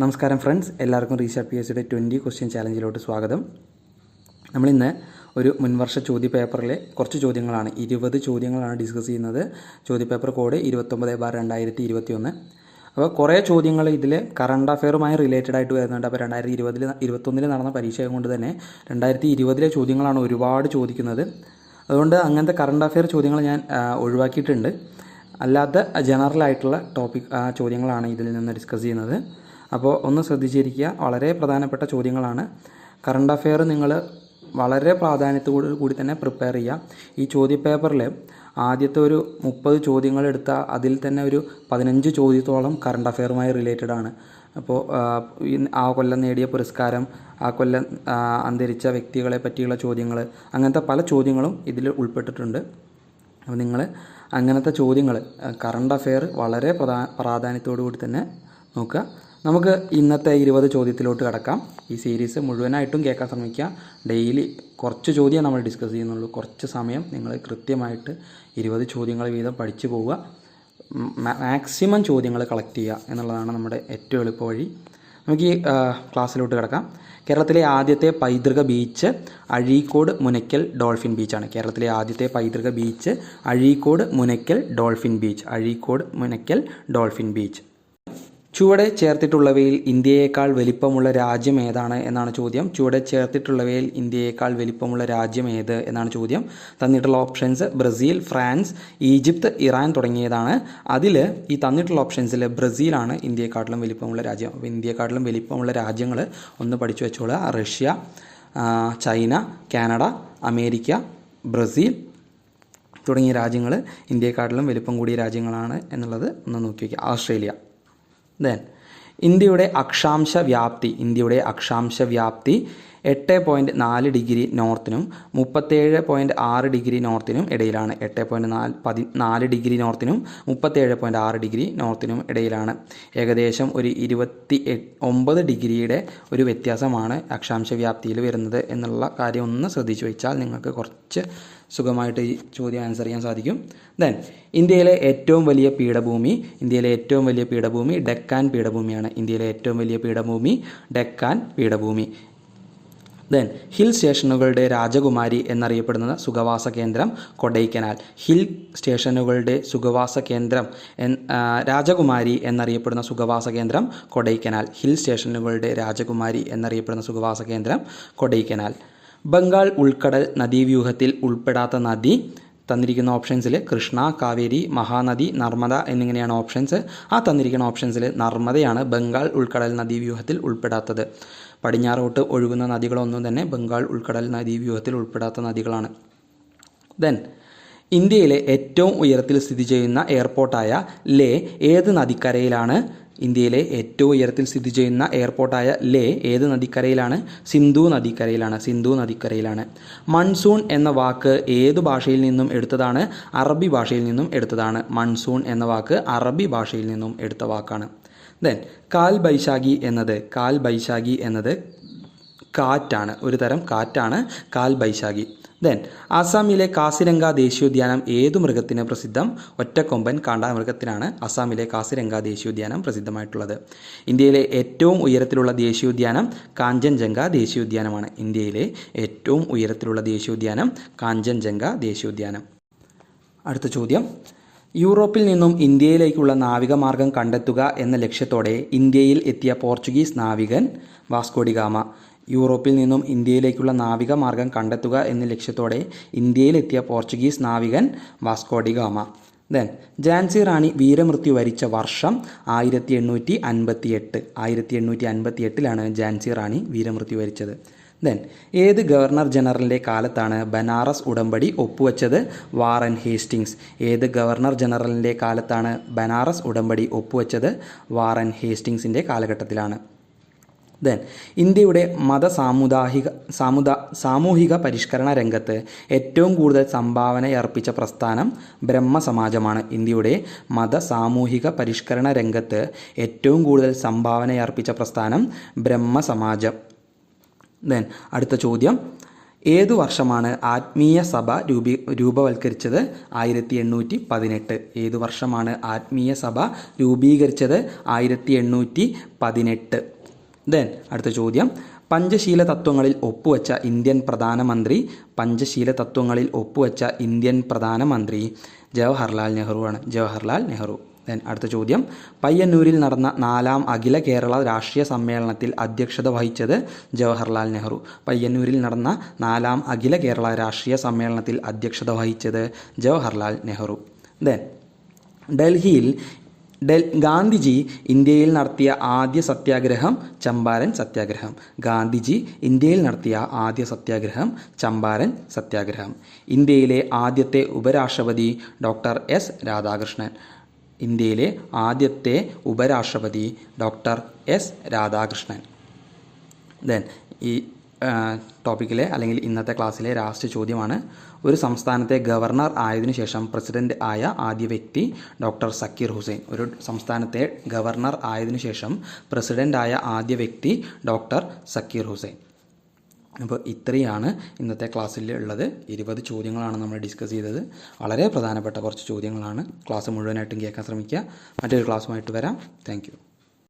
നമസ്കാരം ഫ്രണ്ട്സ്, എല്ലാവർക്കും research P S സിയുടെ 20 ക്വസ്റ്റ്യൻ ചാലഞ്ചിലോട്ട് സ്വാഗതം. നമ്മളിന്ന് ഒരു മുൻവർഷ ചോദ്യപേപ്പറിലെ കുറച്ച് ചോദ്യങ്ങളാണ്, 20 ചോദ്യങ്ങളാണ് ഡിസ്കസ് ചെയ്യുന്നത്. ചോദ്യപേപ്പർ കോഡ് 29/2021. അപ്പോൾ കുറേ ചോദ്യങ്ങൾ ഇതിൽ കറണ്ട് അഫെയറുമായി റിലേറ്റഡ് ആയിട്ട് വരുന്നുണ്ട്. അപ്പോൾ 2021 നടന്ന പരീക്ഷ കൊണ്ട് തന്നെ 2020 ചോദ്യങ്ങളാണ് ഒരുപാട് ചോദിക്കുന്നത്. അതുകൊണ്ട് അങ്ങനത്തെ കറണ്ട് അഫെയർ ചോദ്യങ്ങൾ ഞാൻ ഒഴിവാക്കിയിട്ടുണ്ട്. അല്ലാത്ത ജനറൽ ആയിട്ടുള്ള ചോദ്യങ്ങളാണ് ഇതിൽ നിന്ന് ഡിസ്കസ് ചെയ്യുന്നത്. അപ്പോൾ ഒന്ന് ശ്രദ്ധിച്ചിരിക്കുക, വളരെ പ്രധാനപ്പെട്ട ചോദ്യങ്ങളാണ്. കറണ്ട് അഫെയർ നിങ്ങൾ വളരെ പ്രാധാന്യത്തോടു കൂടി തന്നെ പ്രിപ്പയർ ചെയ്യുക. ഈ ചോദ്യപേപ്പറിൽ ആദ്യത്തെ ഒരു 30 ചോദ്യങ്ങൾ എടുത്താൽ അതിൽ തന്നെ ഒരു 15 ചോദ്യത്തോളം കറണ്ട് അഫെയറുമായി റിലേറ്റഡ് ആണ്. അപ്പോൾ ആ കൊല്ലം നേടിയ പുരസ്കാരം, ആ കൊല്ലം അന്തരിച്ച വ്യക്തികളെ പറ്റിയുള്ള ചോദ്യങ്ങൾ, അങ്ങനത്തെ പല ചോദ്യങ്ങളും ഇതിൽ ഉൾപ്പെട്ടിട്ടുണ്ട്. അപ്പോൾ നിങ്ങൾ അങ്ങനത്തെ ചോദ്യങ്ങൾ കറണ്ട് അഫെയർ വളരെ പ്രാധാന്യത്തോടു കൂടി തന്നെ നോക്കുക. നമുക്ക് ഇന്നത്തെ 20 ചോദ്യത്തിലോട്ട് കടക്കാം. ഈ സീരീസ് മുഴുവനായിട്ടും കേൾക്കാൻ ശ്രമിക്കുക. ഡെയിലി കുറച്ച് ചോദ്യം നമ്മൾ ഡിസ്കസ് ചെയ്യുന്നുള്ളൂ. കുറച്ച് സമയം നിങ്ങൾ കൃത്യമായിട്ട് 20 ചോദ്യങ്ങൾ വീതം പഠിച്ചു പോവുക. മാക്സിമം ചോദ്യങ്ങൾ കളക്ട് ചെയ്യുക എന്നുള്ളതാണ് നമ്മുടെ ഏറ്റവും എളുപ്പ വഴി. നമുക്ക് ഈ ക്ലാസ്സിലോട്ട് കിടക്കാം. കേരളത്തിലെ ആദ്യത്തെ പൈതൃക ബീച്ച് അഴീക്കോട് മുനയ്ക്കൽ ഡോൾഫിൻ ബീച്ചാണ്. കേരളത്തിലെ ആദ്യത്തെ പൈതൃക beach Azhikode Munakkal dolphin beach. Azhikode Munakkal dolphin beach. ചുവടെ ചേർത്തിട്ടുള്ളവയിൽ ഇന്ത്യയേക്കാൾ വലിപ്പമുള്ള രാജ്യം ഏതാണ് എന്നാണ് ചോദ്യം. ചുവടെ ചേർത്തിട്ടുള്ളവയിൽ ഇന്ത്യയേക്കാൾ വലിപ്പമുള്ള രാജ്യം ഏത് എന്നാണ് ചോദ്യം. തന്നിട്ടുള്ള options Brazil, France, Egypt, Iran തുടങ്ങിയതാണ്. അതിൽ ഈ തന്നിട്ടുള്ള ഓപ്ഷൻസിൽ ബ്രസീലാണ് ഇന്ത്യയെക്കാട്ടിലും വലിപ്പമുള്ള രാജ്യം. അപ്പോൾ ഇന്ത്യയെക്കാട്ടിലും വലിപ്പമുള്ള രാജ്യങ്ങൾ ഒന്ന് പഠിച്ചു വെച്ചോളുക. Russia, China, Canada, America, Brazil തുടങ്ങിയ രാജ്യങ്ങൾ ഇന്ത്യയെക്കാട്ടിലും വലിപ്പം കൂടിയ രാജ്യങ്ങളാണ് എന്നുള്ളത് ഒന്ന് നോക്കി വയ്ക്കുക. ഓസ്ട്രേലിയ. ഇന്ത്യയുടെ അക്ഷാംശ വ്യാപ്തി 8.4 ഡിഗ്രി നോർത്തിനും 37.6 ഡിഗ്രി നോർത്തിനും ഇടയിലാണ്. 8.4 ഡിഗ്രി നോർത്തിനും 37.6 ഡിഗ്രി നോർത്തിനും ഇടയിലാണ്. ഏകദേശം ഒരു 29 ഡിഗ്രിയുടെ ഒരു വ്യത്യാസമാണ് അക്ഷാംശ വ്യാപ്തിയിൽ വരുന്നത് എന്നുള്ള കാര്യം ഒന്ന് ശ്രദ്ധിച്ചു വെച്ചാൽ നിങ്ങൾക്ക് കുറച്ച് സുഖമായിട്ട് ഈ ചോദ്യം ആൻസർ ചെയ്യാൻ സാധിക്കും. ഇന്ത്യയിലെ ഏറ്റവും വലിയ പീഠഭൂമി ഡെക്കാൻ പീഠഭൂമിയാണ്. ഇന്ത്യയിലെ ഏറ്റവും വലിയ പീഠഭൂമി ഡെക്കാൻ പീഠഭൂമി. ഹിൽ സ്റ്റേഷനുകളുടെ രാജകുമാരി എന്നറിയപ്പെടുന്ന സുഖവാസ കേന്ദ്രം കൊടൈക്കനാൽ. ഹിൽ സ്റ്റേഷനുകളുടെ രാജകുമാരി എന്നറിയപ്പെടുന്ന സുഖവാസ കേന്ദ്രം കൊടൈക്കനാൽ. ഹിൽ സ്റ്റേഷനുകളുടെ രാജകുമാരി എന്നറിയപ്പെടുന്ന സുഖവാസ കേന്ദ്രം കൊടൈക്കനാൽ. ബംഗാൾ ഉൾക്കടൽ നദീവ്യൂഹത്തിൽ ഉൾപ്പെടാത്ത നദി തന്നിരിക്കുന്ന ഓപ്ഷൻസിൽ കൃഷ്ണ, കാവേരി, മഹാനദി, നർമ്മദ എന്നിങ്ങനെയാണ് ഓപ്ഷൻസ്. ആ തന്നിരിക്കുന്ന ഓപ്ഷൻസിൽ നർമ്മദയാണ് ബംഗാൾ ഉൾക്കടൽ നദീവ്യൂഹത്തിൽ ഉൾപ്പെടാത്തത്. പടിഞ്ഞാറോട്ട് ഒഴുകുന്ന നദികളൊന്നും തന്നെ ബംഗാൾ ഉൾക്കടൽ നദീവ്യൂഹത്തിൽ ഉൾപ്പെടാത്ത നദികളാണ്. ഇന്ത്യയിലെ ഏറ്റവും ഉയരത്തിൽ സ്ഥിതി ചെയ്യുന്ന എയർപോർട്ടായ ലേ ഏത് നദിക്കരയിലാണ്? ഇന്ത്യയിലെ ഏറ്റവും ഉയരത്തിൽ സ്ഥിതി ചെയ്യുന്ന എയർപോർട്ടായ ലേ ഏത് നദിക്കരയിലാണ്? സിന്ധു നദിക്കരയിലാണ്. മൺസൂൺ എന്ന വാക്ക് ഏതു ഭാഷയിൽ നിന്നും എടുത്തതാണ്? അറബി ഭാഷയിൽ നിന്നും എടുത്തതാണ്. മൺസൂൺ എന്ന വാക്ക് അറബി ഭാഷയിൽ നിന്നും എടുത്ത വാക്കാണ്. കാൽ ബൈശാഖി എന്നത് കാറ്റാണ്, ഒരു തരം കാറ്റാണ് കാൽ ബൈശാഖി. ആസാമിലെ കാസിരംഗ ദേശീയോദ്യാനം ഏതു മൃഗത്തിന് പ്രസിദ്ധം? ഒറ്റക്കൊമ്പൻ കാണ്ടാമൃഗത്തിനാണ് ആസാമിലെ കാസിരംഗ ദേശീയോദ്യാനം പ്രസിദ്ധമായിട്ടുള്ളത്. ഇന്ത്യയിലെ ഏറ്റവും ഉയരത്തിലുള്ള ദേശീയോദ്യാനം കാഞ്ചൻജംഗ ദേശീയോദ്യാനമാണ്. ഇന്ത്യയിലെ ഏറ്റവും ഉയരത്തിലുള്ള ദേശീയോദ്യാനം കാഞ്ചൻജംഗ ദേശീയോദ്യാനം. അടുത്ത ചോദ്യം, യൂറോപ്പിൽ നിന്നും ഇന്ത്യയിലേക്കുള്ള നാവികമാർഗം കണ്ടെത്തുക എന്ന ലക്ഷ്യത്തോടെ ഇന്ത്യയിൽ എത്തിയ പോർച്ചുഗീസ് നാവികൻ വാസ്കോഡിഗാമ. യൂറോപ്പിൽ നിന്നും ഇന്ത്യയിലേക്കുള്ള നാവിക മാർഗം കണ്ടെത്തുക എന്ന ലക്ഷ്യത്തോടെ ഇന്ത്യയിലെത്തിയ പോർച്ചുഗീസ് നാവികൻ വാസ്കോഡിഗാമ. ഝാൻസി റാണി വീരമൃത്യു വരിച്ച വർഷം 1858. 1858 ഝാൻസി റാണി വീരമൃത്യു വരിച്ചത്. ഏത് ഗവർണർ ജനറലിൻ്റെ കാലത്താണ് ബനാറസ് ഉടമ്പടി ഒപ്പുവെച്ചത്? Warren Hastings. ഏത് ഗവർണർ ജനറലിൻ്റെ കാലത്താണ് ബനാറസ് ഉടമ്പടി ഒപ്പുവെച്ചത്? വാറൻ ഹേസ്റ്റിങ്സിൻ്റെ കാലഘട്ടത്തിലാണ്. ഇന്ത്യയുടെ സാമൂഹിക പരിഷ്കരണ രംഗത്ത് ഏറ്റവും കൂടുതൽ സംഭാവനയർപ്പിച്ച പ്രസ്ഥാനം ബ്രഹ്മസമാജമാണ്. ഇന്ത്യയുടെ സാമൂഹിക പരിഷ്കരണ രംഗത്ത് ഏറ്റവും കൂടുതൽ സംഭാവനയർപ്പിച്ച പ്രസ്ഥാനം ബ്രഹ്മസമാജം. അടുത്ത ചോദ്യം, ഏതു വർഷമാണ് ആത്മീയ സഭ രൂപവൽക്കരിച്ചത്? 1818. ഏതു വർഷമാണ് ആത്മീയ സഭ രൂപീകരിച്ചത്? 1818. ദെൻ അടുത്ത ചോദ്യം, പഞ്ചശീല തത്വങ്ങളിൽ ഒപ്പുവെച്ച ഇന്ത്യൻ പ്രധാനമന്ത്രി. പഞ്ചശീല തത്വങ്ങളിൽ ഒപ്പുവെച്ച ഇന്ത്യൻ പ്രധാനമന്ത്രി ജവഹർലാൽ നെഹ്റുവാണ്. ജവഹർലാൽ നെഹ്റു. ദെൻ അടുത്ത ചോദ്യം, പയ്യന്നൂരിൽ നടന്ന 4ാം അഖില കേരള രാഷ്ട്രീയ സമ്മേളനത്തിൽ അധ്യക്ഷത വഹിച്ചത്? ജവഹർലാൽ നെഹ്റു. പയ്യന്നൂരിൽ നടന്ന 4ാം അഖില കേരള രാഷ്ട്രീയ സമ്മേളനത്തിൽ അധ്യക്ഷത വഹിച്ചത് ജവഹർലാൽ നെഹ്റു. ദെൻ ഡൽഹിയിൽ ഗാന്ധിജി ഇന്ത്യയിൽ നടത്തിയ ആദ്യ സത്യാഗ്രഹം ചമ്പാരൻ സത്യാഗ്രഹം. ഗാന്ധിജി ഇന്ത്യയിൽ നടത്തിയ ആദ്യ സത്യാഗ്രഹം ചമ്പാരൻ സത്യാഗ്രഹം. ഇന്ത്യയിലെ ആദ്യത്തെ ഉപരാഷ്ട്രപതി ഡോക്ടർ എസ് രാധാകൃഷ്ണൻ. ഇന്ത്യയിലെ ആദ്യത്തെ ഉപരാഷ്ട്രപതി ഡോക്ടർ എസ് രാധാകൃഷ്ണൻ. ദെൻ ഈ ടോപ്പിക്കിലെ അല്ലെങ്കിൽ ഇന്നത്തെ ക്ലാസ്സിലെ ലാസ്റ്റ് ചോദ്യമാണ്, ഒരു സംസ്ഥാനത്തെ ഗവർണർ ആയതിനു ശേഷം പ്രസിഡന്റ് ആയ ആദ്യ വ്യക്തി ഡോക്ടർ സക്കീർ ഹുസൈൻ. ഒരു സംസ്ഥാനത്തെ ഗവർണർ ആയതിനു ശേഷം പ്രസിഡന്റ് ആയ ആദ്യ വ്യക്തി ഡോക്ടർ സക്കീർ ഹുസൈൻ. അപ്പോൾ ഇത്രയാണ് ഇന്നത്തെ ക്ലാസ്സിൽ ഉള്ളത്. 20 ചോദ്യങ്ങളാണ് നമ്മൾ ഡിസ്കസ് ചെയ്തത്. വളരെ പ്രധാനപ്പെട്ട കുറച്ച് ചോദ്യങ്ങളാണ്. ക്ലാസ് മുഴുവനായിട്ടും കേൾക്കാൻ ശ്രമിക്കുക. മറ്റൊരു ക്ലാസ്സുമായിട്ട് വരാം. Thank you.